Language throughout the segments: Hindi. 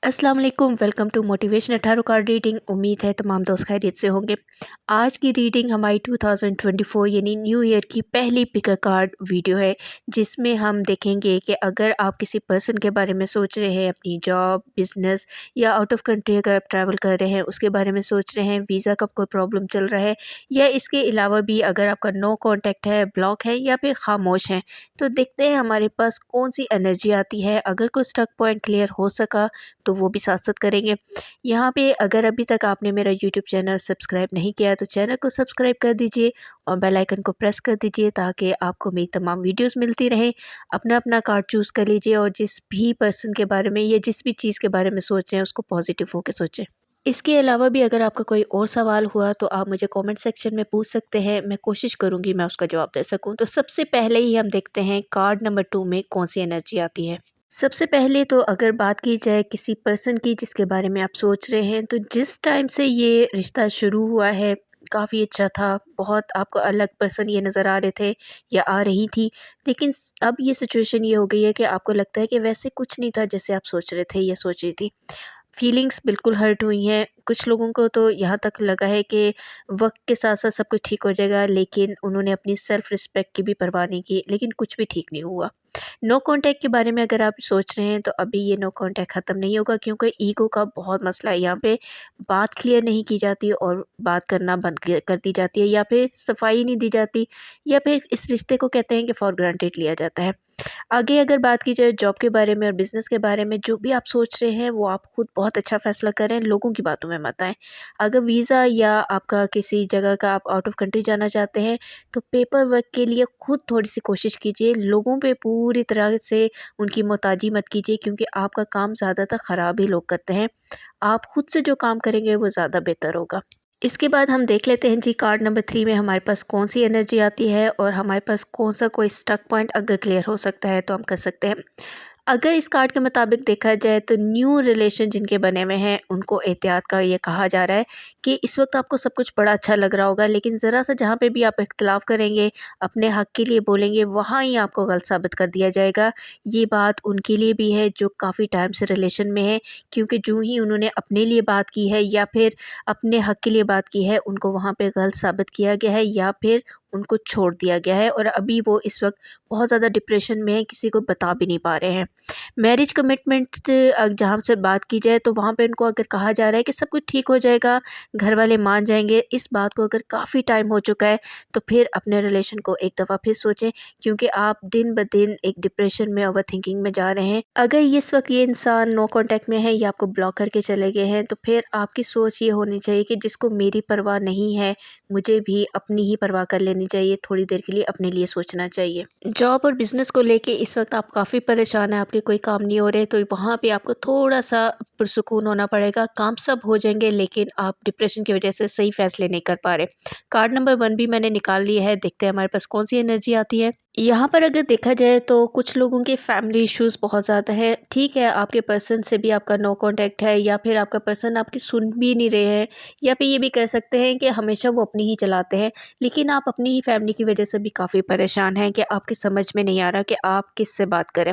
अस्सलाम वालेकुम। Welcome to motivation 18 card reading. उम्मीद है तमाम दोस्त खैरियत से होंगे। आज की रीडिंग हमारी 2024 यानी न्यू ईयर की पहली पिकर कार्ड वीडियो है, जिसमें हम देखेंगे कि अगर आप किसी पर्सन के बारे में सोच रहे हैं, अपनी जॉब, बिजनेस या आउट ऑफ कंट्री अगर आप ट्रैवल कर रहे हैं उसके बारे में सोच रहे हैं, वीज़ा का कोई प्रॉब्लम चल रहा है, या इसके अलावा भी अगर आपका नो कॉन्टैक्ट है, ब्लॉक है या फिर खामोश है, तो देखते हैं हमारे पास कौन सी एनर्जी आती है। अगर कोई स्टक पॉइंट क्लियर हो सका तो वो भी साथ-साथ करेंगे। यहाँ पे अगर अभी तक आपने मेरा यूट्यूब चैनल सब्सक्राइब नहीं किया है तो चैनल को सब्सक्राइब कर दीजिए और बेल आइकन को प्रेस कर दीजिए ताकि आपको मेरी तमाम वीडियोस मिलती रहें। अपना-अपना कार्ड चूज़ कर लीजिए और जिस भी पर्सन के बारे में या जिस भी चीज़ के बारे में सोच रहे हैं उसको पॉजिटिव होके सोचें। इसके अलावा भी अगर आपका कोई और सवाल हुआ तो आप मुझे कमेंट सेक्शन में पूछ सकते हैं, मैं कोशिश करूँगी मैं उसका जवाब दे सकूँ। तो सबसे पहले ही हम देखते हैं कार्ड नंबर 2 में कौन-सी एनर्जी आती है। सबसे पहले तो अगर बात की जाए किसी पर्सन की जिसके बारे में आप सोच रहे हैं, तो जिस टाइम से ये रिश्ता शुरू हुआ है काफ़ी अच्छा था, बहुत आपको अलग पर्सन ये नज़र आ रहे थे या आ रही थी। लेकिन अब ये सिचुएशन ये हो गई है कि आपको लगता है कि वैसे कुछ नहीं था जैसे आप सोच रहे थे या सोच रही थी। फीलिंग्स बिल्कुल हर्ट हुई हैं। कुछ लोगों को तो यहाँ तक लगा है कि वक़्त के साथ-साथ सब कुछ ठीक हो जाएगा, लेकिन उन्होंने अपनी सेल्फ़ रिस्पेक्ट की भी परवाह नहीं की, लेकिन कुछ भी ठीक नहीं हुआ। नो कॉन्टैक्ट के बारे में अगर आप सोच रहे हैं तो अभी ये नो कॉन्टैक्ट ख़त्म नहीं होगा, क्योंकि ईगो का बहुत मसला है यहाँ पे। बात क्लियर नहीं की जाती और बात करना बंद कर दी जाती है, या फिर सफाई नहीं दी जाती, या फिर इस रिश्ते को कहते हैं कि फॉर ग्रांटेड लिया जाता है। आगे अगर बात की जाए जॉब के बारे में और बिज़नेस के बारे में, जो भी आप सोच रहे हैं वो आप खुद बहुत अच्छा फ़ैसला करें, लोगों की बातों में मत आएँ। अगर वीज़ा या आपका किसी जगह का आप आउट ऑफ कंट्री जाना चाहते हैं तो पेपर वर्क के लिए खुद थोड़ी-सी कोशिश कीजिए। लोगों पे पूरी तरह से उनकी मोहताजी मत कीजिए, क्योंकि आपका काम ज़्यादातर ख़राब ही लोग करते हैं। आप खुद से जो काम करेंगे वो ज़्यादा बेहतर होगा। इसके बाद हम देख लेते हैं जी कार्ड नंबर 3 में हमारे पास कौन-सी एनर्जी आती है और हमारे पास कौन-सा कोई स्टक पॉइंट अगर क्लियर हो सकता है तो हम कर सकते हैं। अगर इस कार्ड के मुताबिक देखा जाए तो न्यू रिलेशन जिनके बने हुए हैं उनको एहतियात का ये कहा जा रहा है कि इस वक्त आपको सब कुछ बड़ा अच्छा लग रहा होगा, लेकिन ज़रा सा जहाँ पे भी आप इख्तलाफ करेंगे, अपने हक के लिए बोलेंगे, वहाँ ही आपको गलत साबित कर दिया जाएगा। ये बात उनके लिए भी है जो काफ़ी टाइम से रिलेशन में है, क्योंकि जो ही उन्होंने अपने लिए बात की है या फिर अपने हक के लिए बात की है, उनको वहाँ पे गलत साबित किया गया है या फिर उनको छोड़ दिया गया है, और अभी वो इस वक्त बहुत ज़्यादा डिप्रेशन में है, किसी को बता भी नहीं पा रहे हैं। मैरिज कमिटमेंट जहाँ से बात की जाए तो वहाँ पे इनको अगर कहा जा रहा है कि सब कुछ ठीक हो जाएगा, घर वाले मान जाएँगे, इस बात को अगर काफ़ी टाइम हो चुका है तो फिर अपने रिलेशन को एक दफ़ा फिर सोचें, क्योंकि आप दिन-ब-दिन एक डिप्रेशन में, ओवरथिंकिंग में जा रहे हैं। अगर इस वक़्त ये इंसान नो कॉन्टैक्ट में है या आपको ब्लॉक करके चले गए हैं, तो फिर आपकी सोच ये होनी चाहिए कि जिसको मेरी परवाह नहीं है, मुझे भी अपनी ही परवाह कर लेनी चाहिए, थोड़ी देर के लिए अपने लिए सोचना चाहिए। जॉब और बिज़नेस को लेके इस वक्त आप काफ़ी परेशान हैं, आपके कोई काम नहीं हो रहे, तो वहाँ पे आपको थोड़ा-सा पुरसुकून होना पड़ेगा। काम सब हो जाएँगे लेकिन आप डिप्रेशन की वज़ह से सही फ़ैसले नहीं कर पा रहे। कार्ड नंबर 1 भी मैंने निकाल लिया है, देखते हैं हमारे पास कौन-सी एनर्जी आती है। यहाँ पर अगर देखा जाए तो कुछ लोगों के फैमिली इश्यूज़ बहुत ज़्यादा हैं। ठीक है, आपके पर्सन से भी आपका नो कॉन्टैक्ट है या फिर आपका पर्सन आपकी सुन भी नहीं रहे हैं, या फिर ये भी कह सकते हैं कि हमेशा वो अपनी ही चलाते हैं। लेकिन आप अपनी ही फैमिली की वजह से भी काफ़ी परेशान हैं कि आपकी समझ में नहीं आ रहा कि आप किससे बात करें।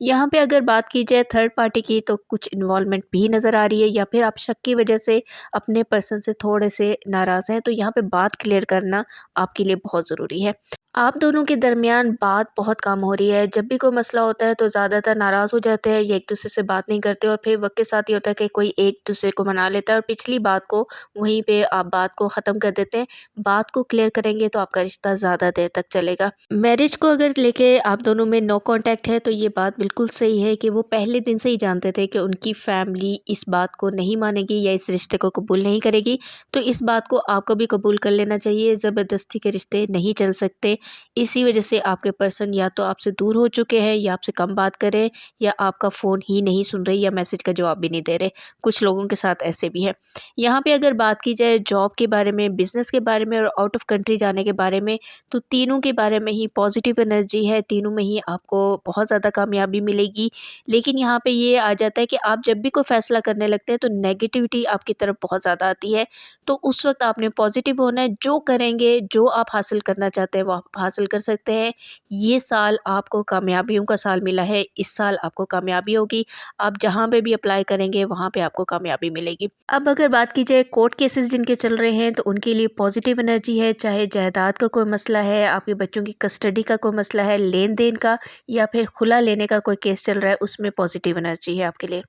यहाँ पे अगर बात की जाए थर्ड पार्टी की तो कुछ इन्वॉल्वमेंट भी नज़र आ रही है, या फिर आप शक की वजह से अपने पर्सन से थोड़े से नाराज़ हैं, तो यहाँ पे बात क्लियर करना आपके लिए बहुत ज़रूरी है। आप दोनों के दरमियान बात बहुत कम हो रही है। जब भी कोई मसला होता है तो ज़्यादातर नाराज़ हो जाते हैं या एक-दूसरे से बात नहीं करते, और फिर वक़्त के साथ ये होता है कि कोई एक-दूसरे को मना लेता है और पिछली बात को वहीं पे आप बात को ख़त्म कर देते हैं। बात को क्लियर करेंगे तो आपका रिश्ता ज़्यादा देर तक चलेगा। मैरिज को अगर लेके आप दोनों में नो कॉन्टैक्ट है तो ये बात बिल्कुल सही है कि वो पहले दिन से ही जानते थे कि उनकी फैमिली इस बात को नहीं मानेगी या इस रिश्ते को कबूल नहीं करेगी। तो इस बात को आपको भी कबूल कर लेना चाहिए। ज़बरदस्ती के रिश्ते नहीं चल सकते। इसी वजह से आपके पर्सन या तो आपसे दूर हो चुके हैं, या आपसे कम बात कर रहे हैं, या आपका फ़ोन ही नहीं सुन रहे, या मैसेज का जवाब भी नहीं दे रहे। कुछ लोगों के साथ ऐसे भी है। यहाँ पे अगर बात की जाए जॉब के बारे में, बिज़नेस के बारे में और आउट ऑफ कंट्री जाने के बारे में, तो तीनों के बारे में ही पॉजिटिव एनर्जी है, तीनों में ही आपको बहुत ज़्यादा कामयाबी मिलेगी। लेकिन यहाँ पे ये आ जाता है कि आप जब भी कोई फ़ैसला करने लगते हैं तो नेगेटिविटी आपकी तरफ बहुत ज़्यादा आती है। तो उस वक़्त आपने पॉजिटिव होना है, जो करेंगे, जो आप हासिल करना चाहते हैं वो आप आप हासिल कर सकते हैं। ये साल आपको कामयाबियों का साल मिला है, इस साल आपको कामयाबी होगी। आप जहाँ पे भी अप्लाई करेंगे वहाँ पे आपको कामयाबी मिलेगी। अब अगर बात की जाए कोर्ट केसेस जिनके चल रहे हैं, तो उनके लिए पॉजिटिव एनर्जी है। चाहे जायदाद का कोई मसला है, आपके बच्चों की कस्टडी का कोई मसला है, लेन देन का, या फिर खुला लेने का कोई केस चल रहा है, उसमें पॉजिटिव एनर्जी है आपके लिए।